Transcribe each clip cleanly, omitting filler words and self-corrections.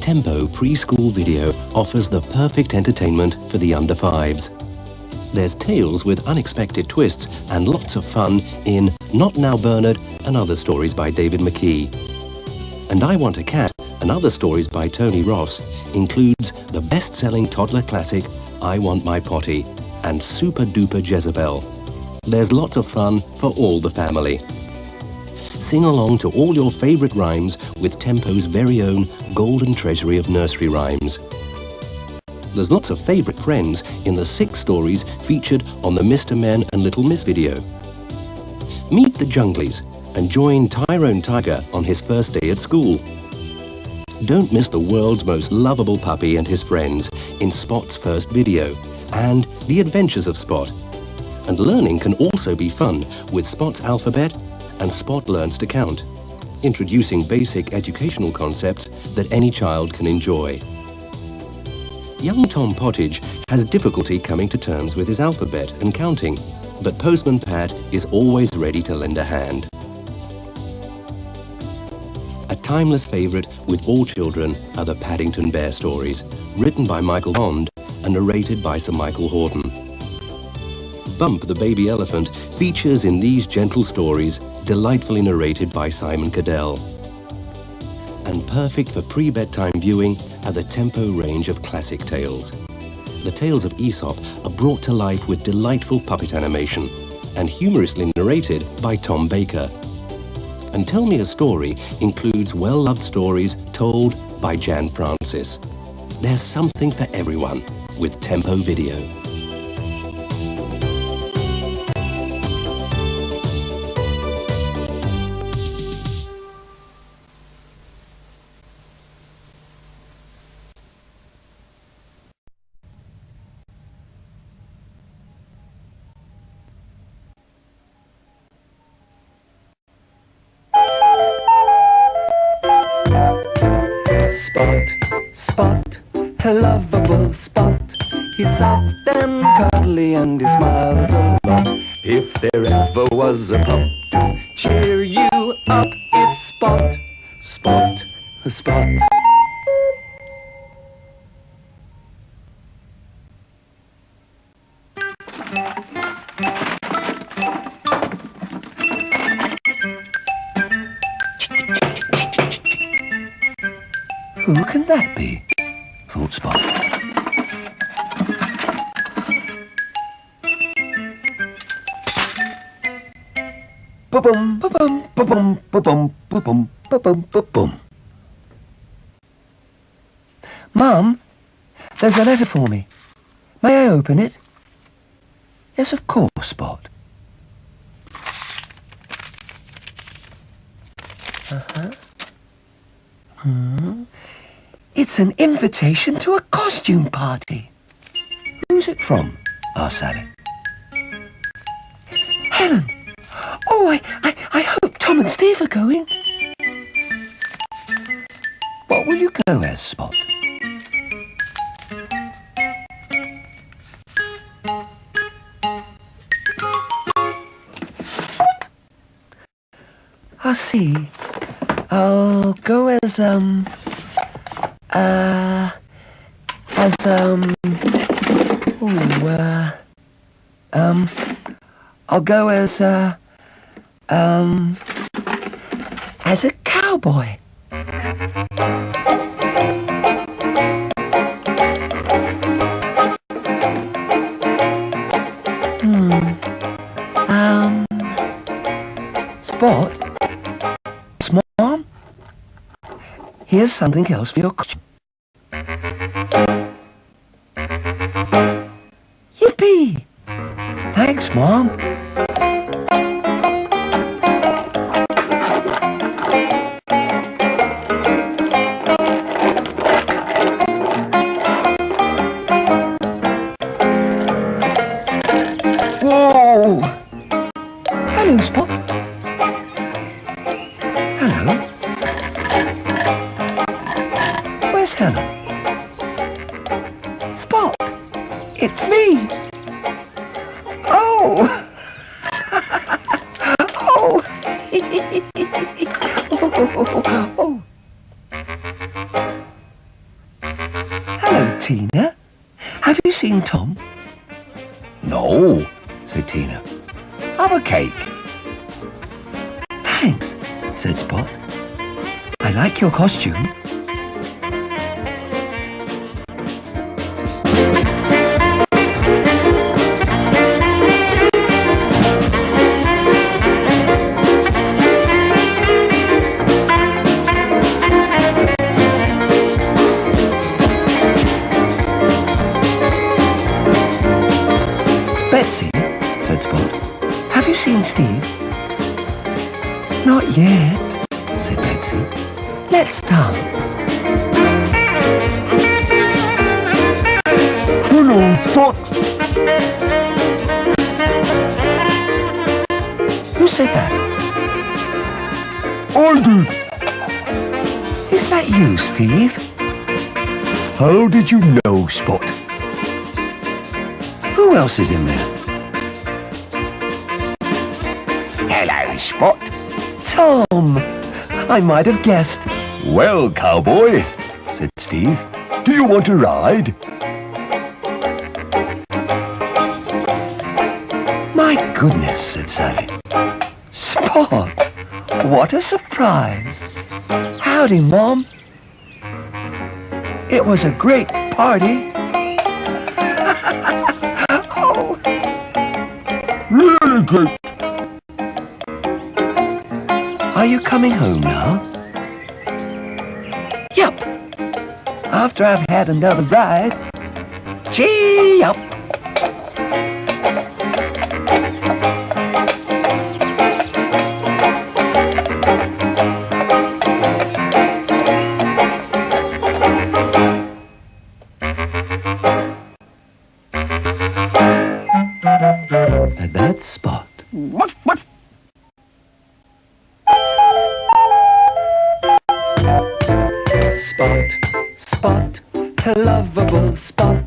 Tempo preschool video offers the perfect entertainment for the under fives. There's tales with unexpected twists and lots of fun in Not Now Bernard and Other Stories by David McKee. And I Want a Cat and Other Stories by Tony Ross includes the best-selling toddler classic I Want My Potty and Super Duper Jezebel. There's lots of fun for all the family. Sing along to all your favourite rhymes with Tempo's very own golden treasury of nursery rhymes. There's lots of favourite friends in the 6 stories featured on the Mr. Men and Little Miss video. Meet the Junglies and join Tyrone Tiger on his first day at school. Don't miss the world's most lovable puppy and his friends in Spot's first video and The Adventures of Spot. And learning can also be fun with Spot's alphabet and Spot Learns to Count, introducing basic educational concepts that any child can enjoy. Young Tom Pottage has difficulty coming to terms with his alphabet and counting, but Postman Pat is always ready to lend a hand. A timeless favourite with all children are the Paddington Bear stories, written by Michael Bond and narrated by Sir Michael Horton. Bump the Baby Elephant features in these gentle stories, delightfully narrated by Simon Cadell. And perfect for pre-bedtime viewing are the Tempo range of classic tales. The tales of Aesop are brought to life with delightful puppet animation and humorously narrated by Tom Baker. And Tell Me a Story includes well-loved stories told by Jan Francis. There's something for everyone with Tempo Video. Spot, Spot, a lovable Spot. He's soft and cuddly and he smiles a lot. If there ever was a pup to cheer you up, it's Spot, Spot, Spot. Who can that be? Thought Spot. Ba-bum, ba-bum, ba-bum, ba-bum, ba-bum, ba-bum, ba-bum. Mum, there's a letter for me. May I open it? Yes, of course, Spot. It's an invitation to a costume party. Who's it from? Asked Sally. Helen! Oh, I hope Tom and Steve are going. What will you go as, Spot? I see. I'll go as, I'll go as a cowboy. Spot? Mom? Here's something else for your costume. Yippee! Thanks, Mom. Whoa! Hello, Spot. Hello. Where's Helen? Spot! It's me! Oh! Oh! Oh! Tina. Have you seen Tom? No, said Tina. Have a cake. Thanks, said Spot. I like your costume. Betsy, said Spot, have you seen Steve? Not yet, said Betsy. Let's dance. Hello, Spot. Who said that? I did. Is that you, Steve? How did you know, Spot? Who else is in there? Hello, Spot. Tom. I might have guessed. Well, cowboy, said Steve, do you want to ride? My goodness, said Sally. Spot, what a surprise. Howdy, Mom. It was a great party. Oh. Really great. Are you coming home now? Yup. After I've had another ride. Gee up. And that's Spot. What? Spot, Spot, a lovable Spot.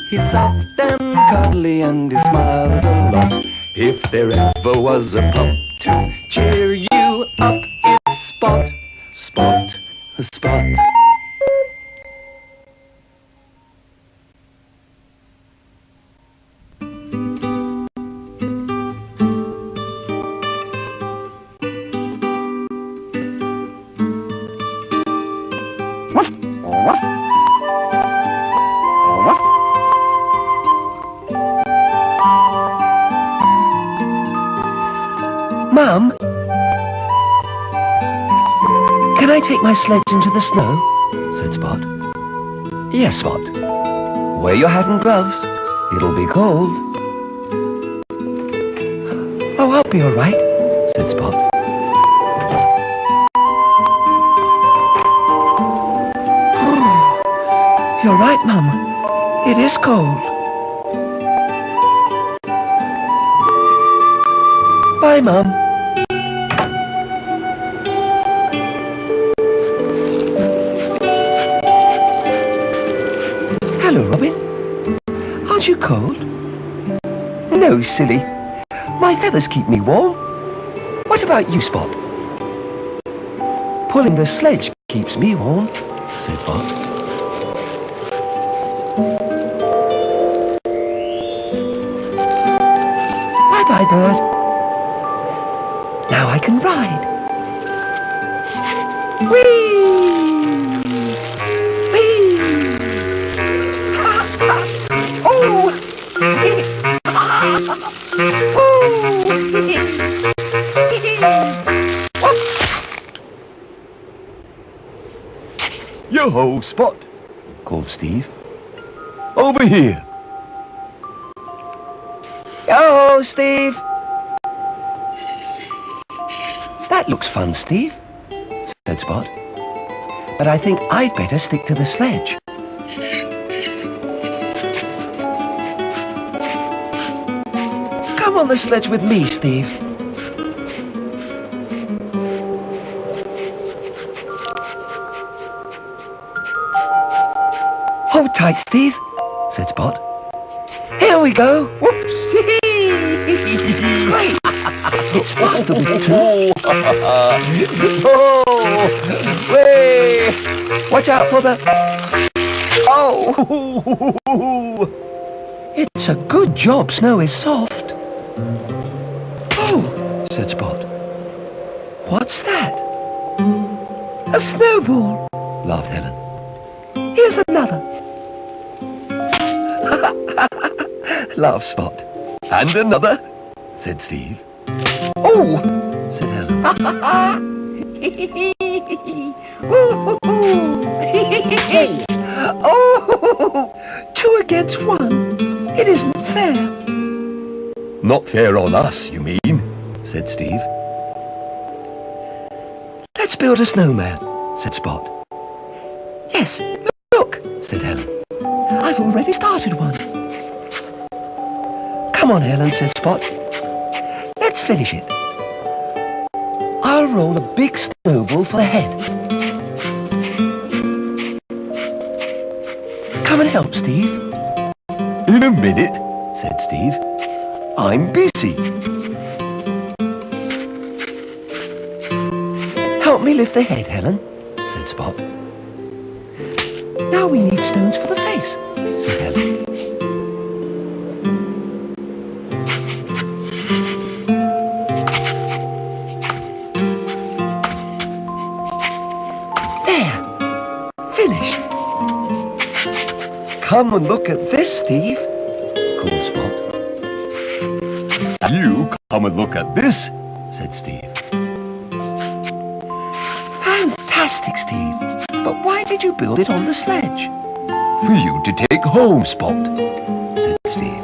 He's soft and cuddly and he smiles a lot. If there ever was a pup to cheer you up, it's Spot, Spot, Spot. Mum, can I take my sledge into the snow? Said Spot. Yes, Spot. Wear your hat and gloves. It'll be cold. Oh, I'll be all right, said Spot. Oh, you're right, Mum. It is cold. Bye, Mum. Hello, Robin. Aren't you cold? No, silly. My feathers keep me warm. What about you, Spot? Pulling the sledge keeps me warm, said Spot. Bye-bye, bird. Now I can ride. Whee! Whee! Oh! Yo-ho, Spot, called Steve. Over here. Yo-ho, Steve. That looks fun, Steve, said Spot. But I think I'd better stick to the sledge. Come on the sledge with me, Steve. Hold tight, Steve, said Spot. Here we go. Whoops. Great. It's faster with two. Oh, way. Watch out for the... Oh! It's a good job snow is soft. Oh, said Spot. What's that? A snowball, laughed Helen. Here's another. Laughed Spot. And another, said Steve. Oh, said Helen. Oh, 2 against 1. It isn't fair. Not fair on us, you mean, said Steve. Let's build a snowman, said Spot. Yes, look, said Helen. I've already started one. Come on, Helen, said Spot. Let's finish it. I'll roll a big snowball for the head. Come and help, Steve. In a minute, said Steve. I'm busy. Help me lift the head, Helen, said Spot. Now we need stones for the face, said Helen. There, finished. Come and look at this, Steve, called Spot. You come and look at this, said Steve. Fantastic, Steve. But why did you build it on the sledge? For you to take home, Spot, said Steve.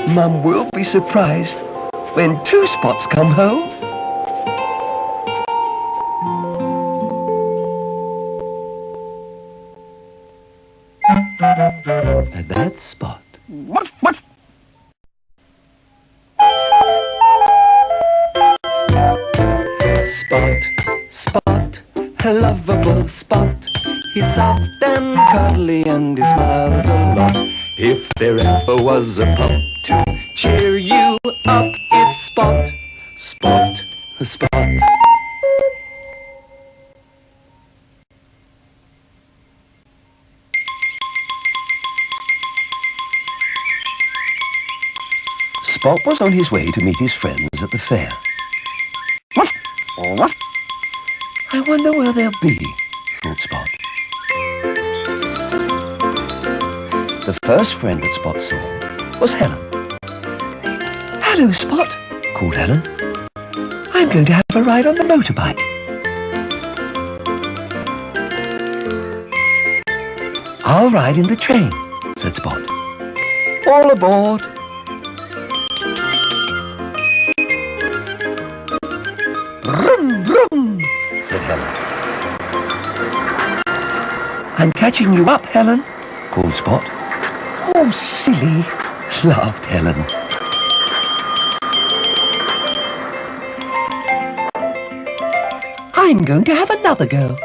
Mum will be surprised when 2 Spots come home. And that's Spot. What? Spot, Spot, a lovable Spot. He's soft and cuddly and he smiles a lot. If there ever was a pup to cheer you up, it's Spot, Spot, Spot. Spot was on his way to meet his friends at the fair. I wonder where they'll be, thought Spot. The first friend that Spot saw was Helen. Hello, Spot, called Helen. I'm going to have a ride on the motorbike. I'll ride in the train, said Spot. All aboard. Vroom, vroom, said Helen. I'm catching you up, Helen, called Spot. Oh, silly, laughed Helen. I'm going to have another go,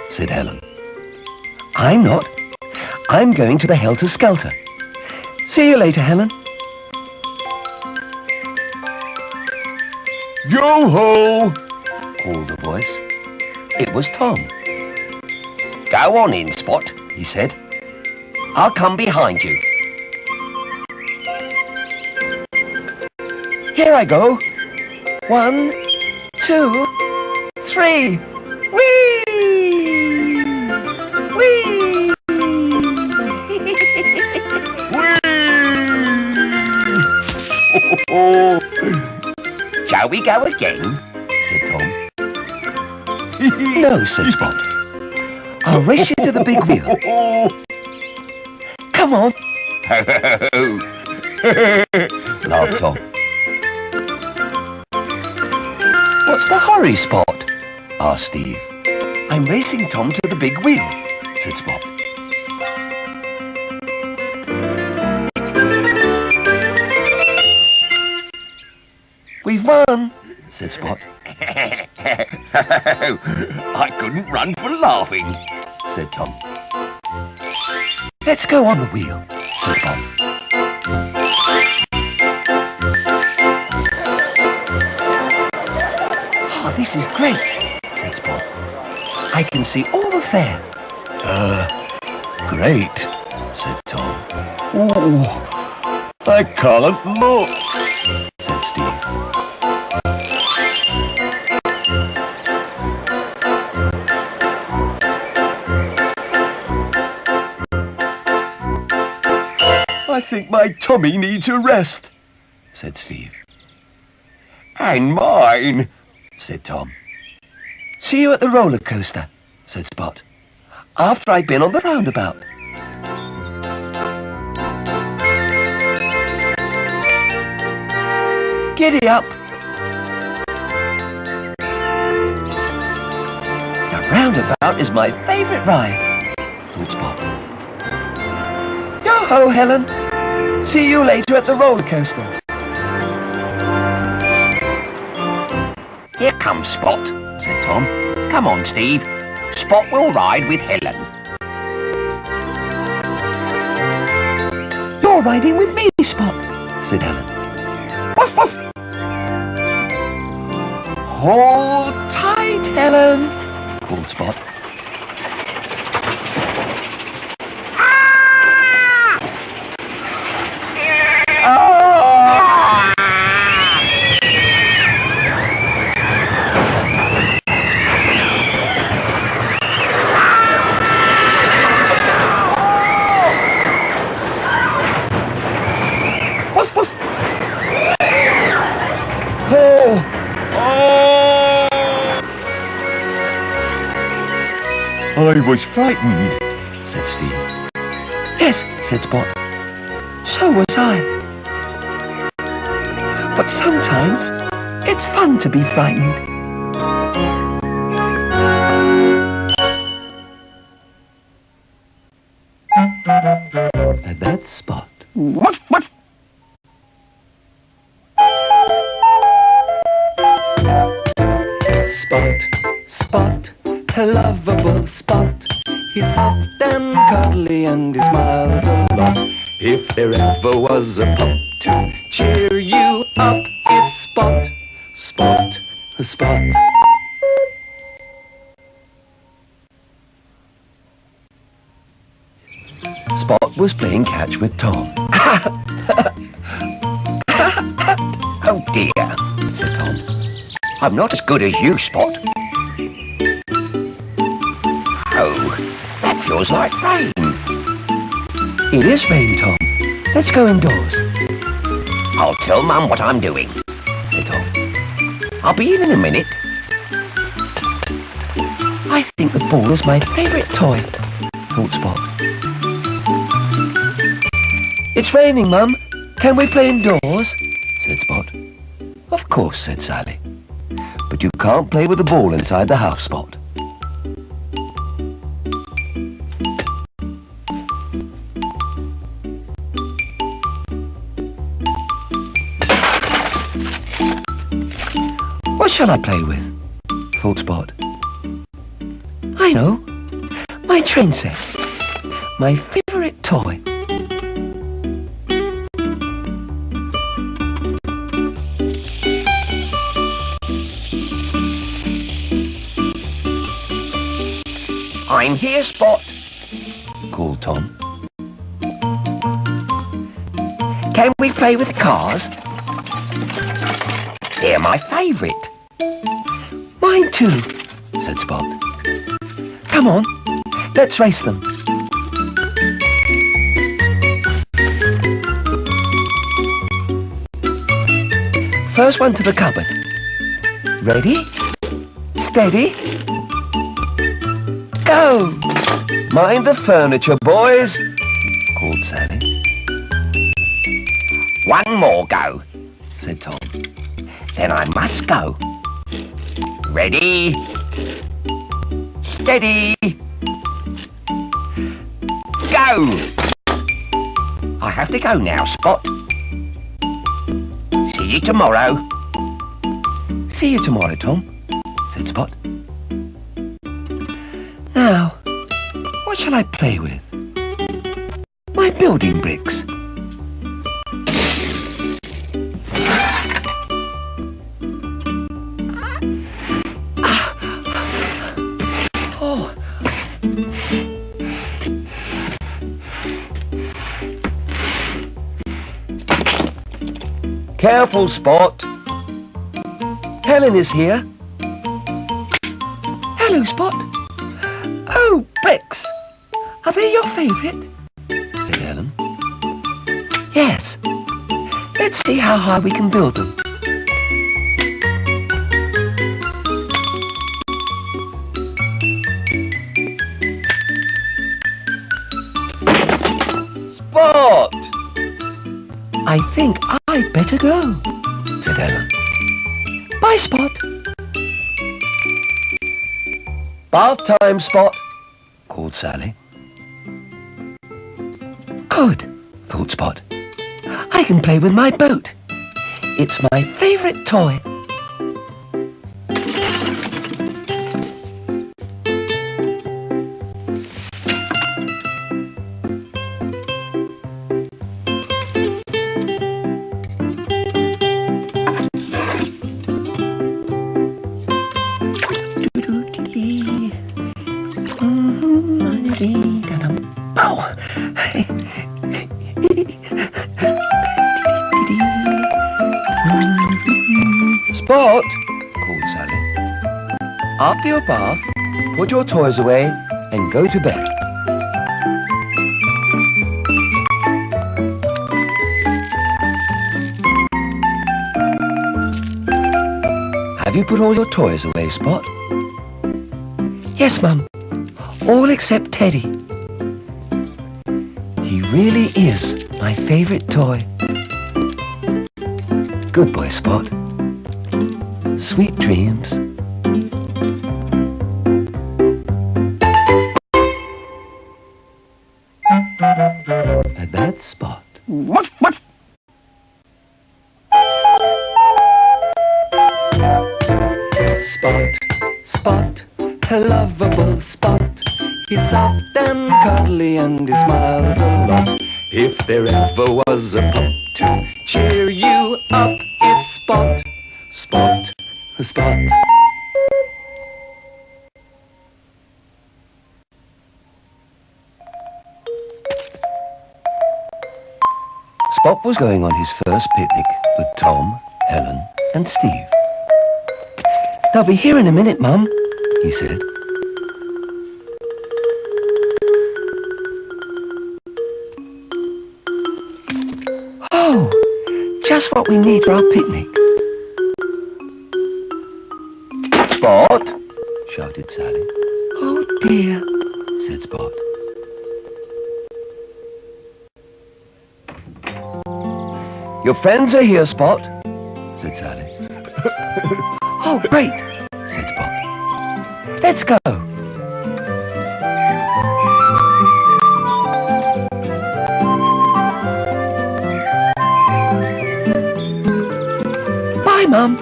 said Helen. I'm not. I'm going to the Helter Skelter. See you later, Helen. Yo-ho! called the voice. It was Tom. Go on in, Spot, he said. I'll come behind you. Here I go. 1, 2, 3. Whee! Whee! Whee! Shall we go again? said Tom. No, said Spot. I'll race you to the big wheel. Come on. Laughed Tom. What's the hurry, Spot? asked Steve. I'm racing Tom to the big wheel, said Spot. We've won, said Spot. I couldn't run for laughing, said Tom. Let's go on the wheel, said Spot. Oh, this is great, said Spot. I I can see all the fair. Great, said Tom. Ooh, I can't look, said Steve. I think my tummy needs a rest, said Steve. And mine, said Tom. See you at the roller coaster, said Spot, after I've been on the roundabout. Giddy up. The roundabout is my favourite ride, thought Spot. Yo-ho, Helen. See you later at the roller coaster. Here comes Spot, said Tom. Come on, Steve. Spot will ride with Helen. You're riding with me, Spot, said Helen. Woof, woof. Hold tight, Helen, called Spot. I was frightened, said Steve. Yes, said Spot. So was I. But sometimes it's fun to be frightened. And that's Spot. Woof, woof. Spot, Spot, a lovable Spot. He's soft and cuddly and he smiles a lot. If there ever was a pup to cheer you up, it's Spot, Spot, Spot. Spot was playing catch with Tom. Oh dear, said Tom. I'm not as good as you, Spot. Oh, that feels like rain. It is rain, Tom. Let's go indoors, I'll tell Mum what I'm doing. said Tom. I'll be in a minute. I think the ball is my favourite toy, thought Spot. It's raining, Mum. Can we play indoors? Said Spot. Of course, said Sally. But you can't play with the ball inside the house, Spot. What shall I play with? Thought Spot. I know. My train set. My favourite toy. I'm here, Spot. Called Tom. Can we play with cars? They're my favourite. Mine too, said Spot. Come on, let's race them. First one to the cupboard. Ready? Steady? Go! Mind the furniture, boys, called Sally. One more go. Said Tom. Then I must go. Ready? Steady. Go! I have to go now, Spot. See you tomorrow. See you tomorrow, Tom, said Spot. Now, what shall I play with? My building bricks. Oh, Careful, Spot. Helen is here. Hello, Spot. Oh, bricks. Are they your favourite? Said Helen. Yes. Let's see how high we can build them. Spot! I think I'd better go, said Helen. Bye, Spot. Bath time, Spot, called Sally. Good, thought Spot. I can play with my boat. It's my favourite toy. Oh. Spot, called Sally. After your bath, put your toys away and go to bed. Have you put all your toys away, Spot? Yes, Mum. All except Teddy. He really is my favourite toy. Good boy, Spot. Sweet dreams. And that's Spot. Spot, Spot, a lovable Spot. He's soft and cuddly and he smiles a lot. If there ever was a pup to cheer you up, it's Spot, Spot, Spot. Spot was going on his first picnic with Tom, Helen and Steve. They'll be here in a minute, Mum, he said. Oh, just what we need for our picnic. Spot, shouted Sally. Oh dear, said Spot. Your friends are here, Spot, said Sally. Oh, great, said Spot. Let's go. Bye, Mum.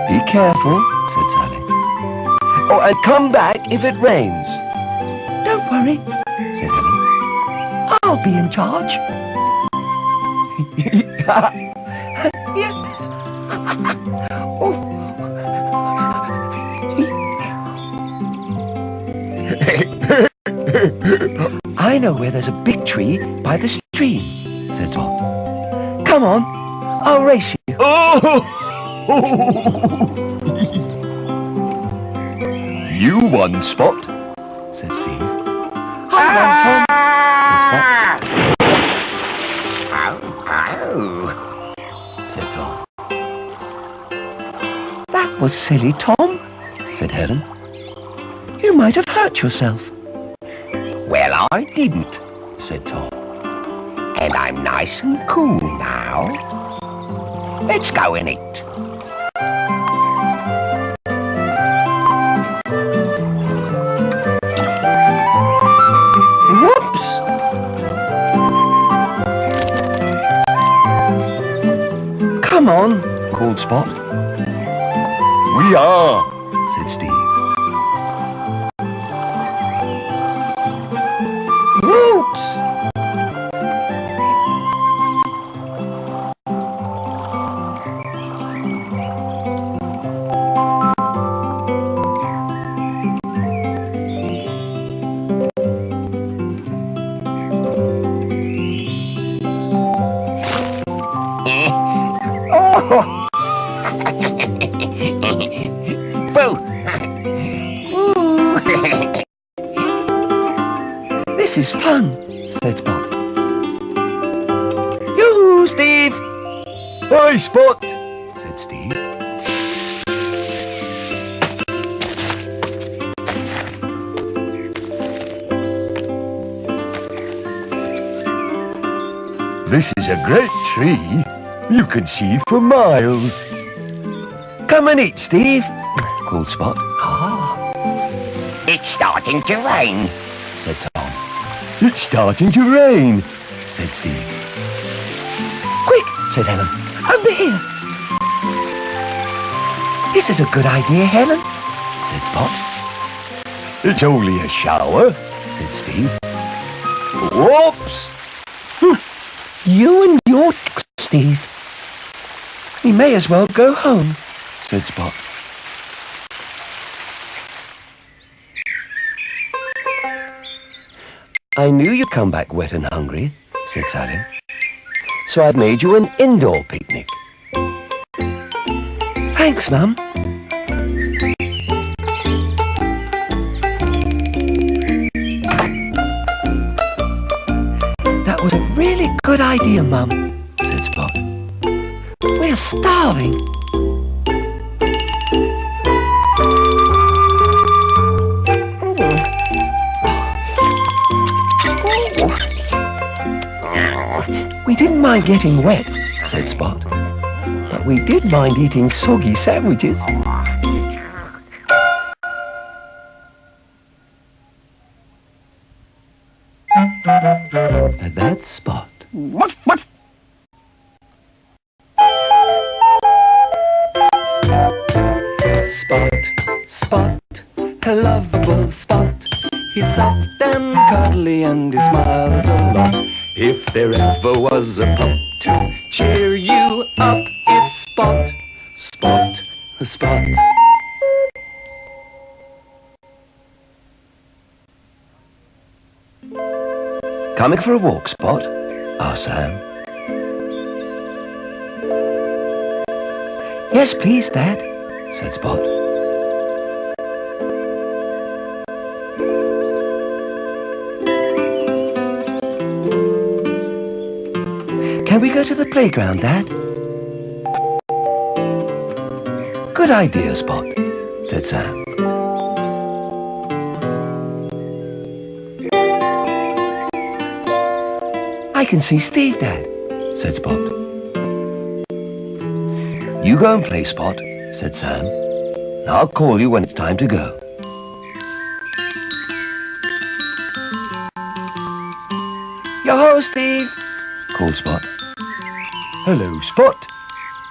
Be careful, said Sally. Oh, and come back if it rains. Don't worry, said Helen. I'll be in charge. I know where there's a big tree by the stream, said Spot. Come on, I'll race you. You won, Spot, said Steve. I won, Tom, said Spot. Oh, said Tom. That was silly, Tom, said Helen. You might have hurt yourself. Well, I didn't, said Tom. And I'm nice and cool now. Let's go and eat. Whoops! Come on, called Spot. We are, said Steve. Whoops! Boo! This is fun, said Spot. Yoo-hoo, Steve! Hi, Spot. Said Steve. This is a great tree. You can see for miles. Come and eat, Steve, called Spot. It's starting to rain. Said Tom. It's starting to rain. Said Steve. Quick, said Helen. Under here. This is a good idea, Helen, said Spot. It's only a shower, Said Steve. Whoops! You and your tricks, Steve. We may as well go home, said Spot. I knew you'd come back wet and hungry, said Sally. So I've made you an indoor picnic. Thanks, Mum. That was a really good idea, Mum, said Spot. We're starving. We didn't mind getting wet, said Spot, but we did mind eating soggy sandwiches. And that's Spot. Spot, Spot, a lovable Spot. He's soft and cuddly and he smiles a lot. If there ever was a pup to cheer you up, it's Spot, Spot, Spot. Coming for a walk, Spot? Asked Sam. Yes, please, Dad, said Spot. Can we go to the playground, Dad? Good idea, Spot, said Sam. I can see Steve, Dad, said Spot. You go and play, Spot, said Sam. I'll call you when it's time to go. Yo-ho, Steve, called Spot. Hello, Spot.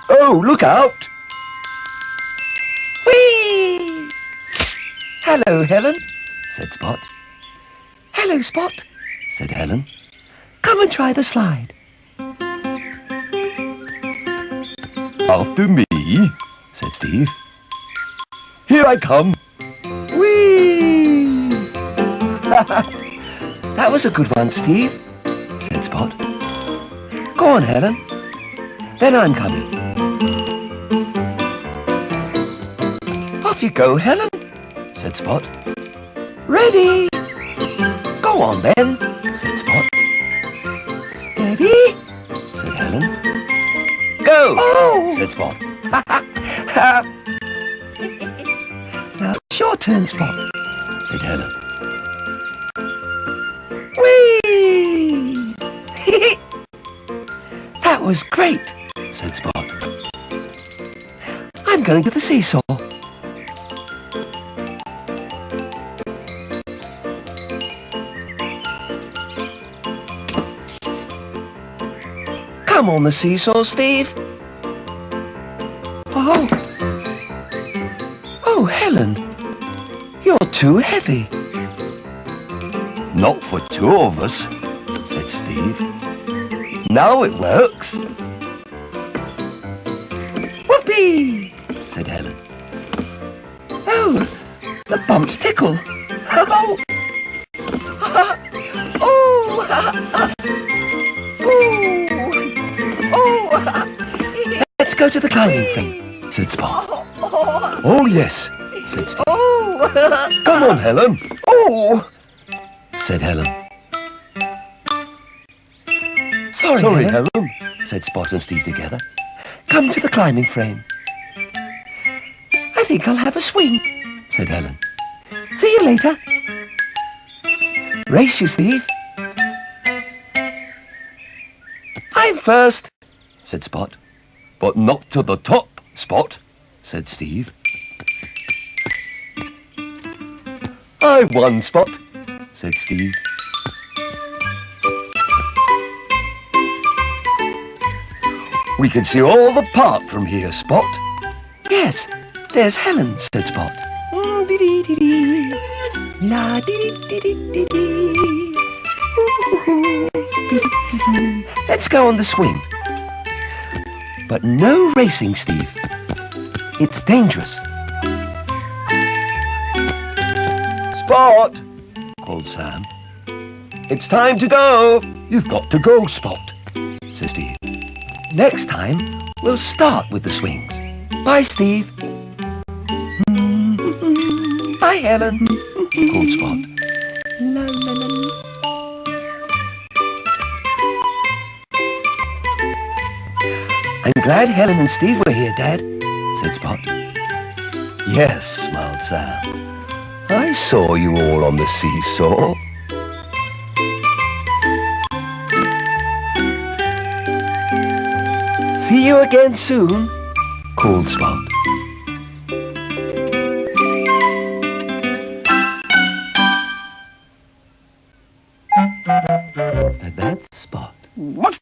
Oh, look out! Whee! Hello, Helen, said Spot. Hello, Spot, said Helen. Come and try the slide. After me, Said Steve. here I come. Whee! That was a good one, Steve, said Spot. Go on, Helen. Then I'm coming. Off you go, Helen, said Spot. Ready? Go on, then, said Spot. Steady, said Helen. Go, said Spot. Now it's your turn, Spot, said Helen. Whee! That was great, said Spot. I'm going to the seesaw. Come on the seesaw, Steve. Oh. Oh, Helen. You're too heavy. Not for two of us, Said Steve. now it works. Whoopee! Said Helen. Oh, the bumps tickle. Oh. Oh. Oh. Let's go to the climbing frame, said Spot. Oh yes, said Steve. Oh! Come on, Helen. Oh! Said Helen. Sorry, Helen, said Spot and Steve together. Come to the climbing frame. I think I'll have a swing. Said Helen. See you later. Race you, Steve. I'm first, said Spot. But not to the top, Spot, said Steve. I won, Spot, said Steve. We can see all the park from here, Spot. Yes, there's Helen, said Spot. Dee-dee-dee-dee. La dee-dee-dee-dee-dee. Ooh. Dee-dee-dee-dee. Let's go on the swing. But no racing, Steve. It's dangerous. Spot, called Sam. It's time to go. You've got to go, Spot, said Steve. Next time, we'll start with the swings. Bye, Steve. Bye, Helen. Called Spot. La la la. I'm glad Helen and Steve were here, Dad, said Spot. Yes, smiled Sam. I saw you all on the seesaw. See you again soon, called Spot. And that's Spot. What?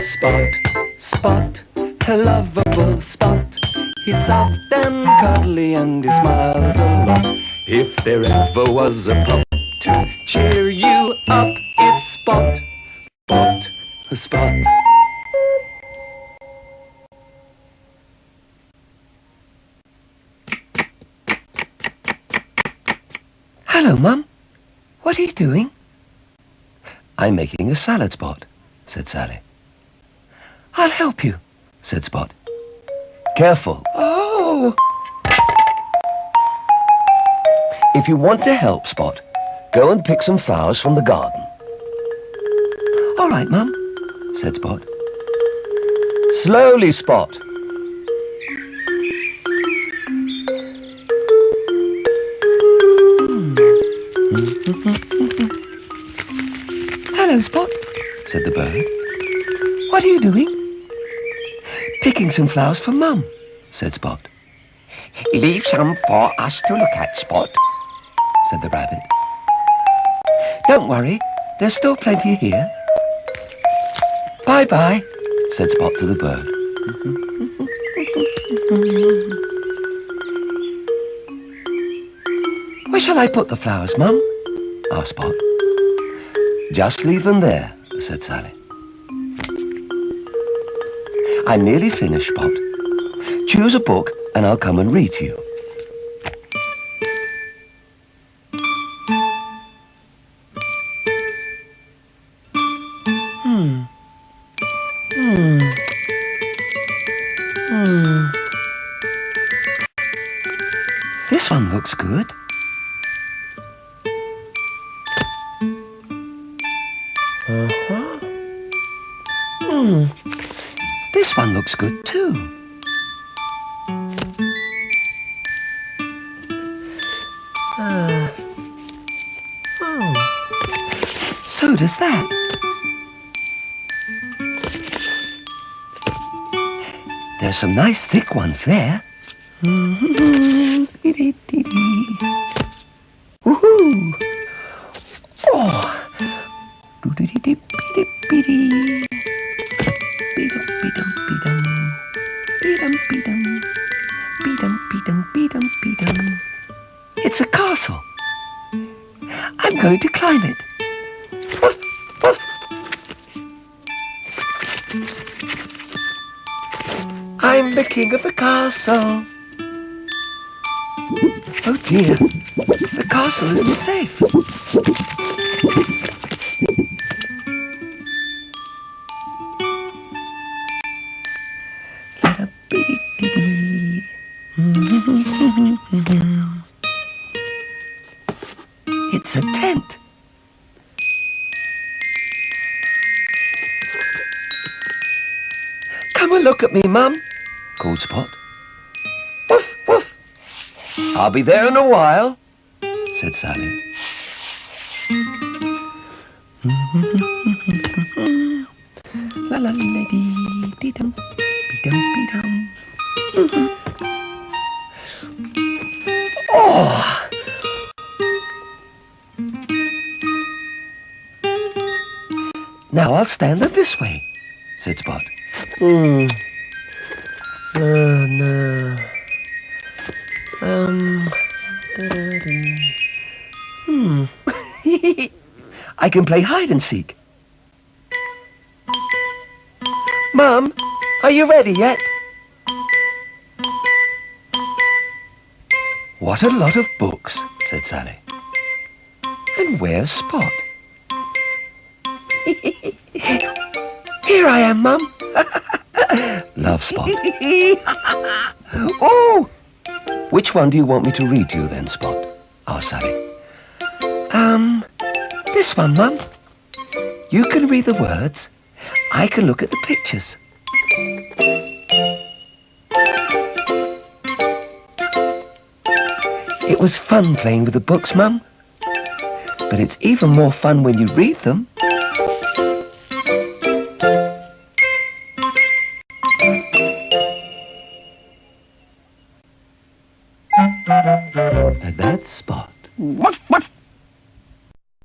Spot, Spot, a lovable Spot. He's soft and cuddly and he smiles a lot. If there ever was a pup to cheer you up, it's Spot, Spot, Spot. Hello, Mum. What are you doing? I'm making a salad, Spot, said Sally. I'll help you, said Spot. Careful. Oh! If you want to help, Spot, go and pick some flowers from the garden. All right, Mum, said Spot. Slowly, Spot. Hello, Spot, said the bird. what are you doing? Picking some flowers for Mum, said Spot. Leave some for us to look at, Spot, said the rabbit. Don't worry, there's still plenty here. Bye-bye, said Spot to the bird. Where shall I put the flowers, Mum? asked Spot. Just leave them there, said Sally. I'm nearly finished, Spot. Choose a book and I'll come and read to you. This one looks good. This one looks good too. So does that. There's some nice thick ones there. Woohoo! Oh! It's a castle. I'm going to climb it. Woof, woof. I'm the king of the castle. Oh dear, the castle isn't safe. It's a tent. Come and look at me, Mum, called Spot. Woof, woof. I'll be there in a while, said Sally. La la la dee dee dum, be dum be dum. Oh! Now I'll stand up this way, said Spot. No. I can play hide and seek. Mum, are you ready yet? What a lot of books, said Sally. And where's Spot? Here I am, Mum. Love Spot. Oh! Which one do you want me to read to you then, Spot? Asked Sally. This one, Mum. You can read the words. I can look at the pictures. It was fun playing with the books, Mum. But it's even more fun when you read them. And that's Spot. Woof, woof.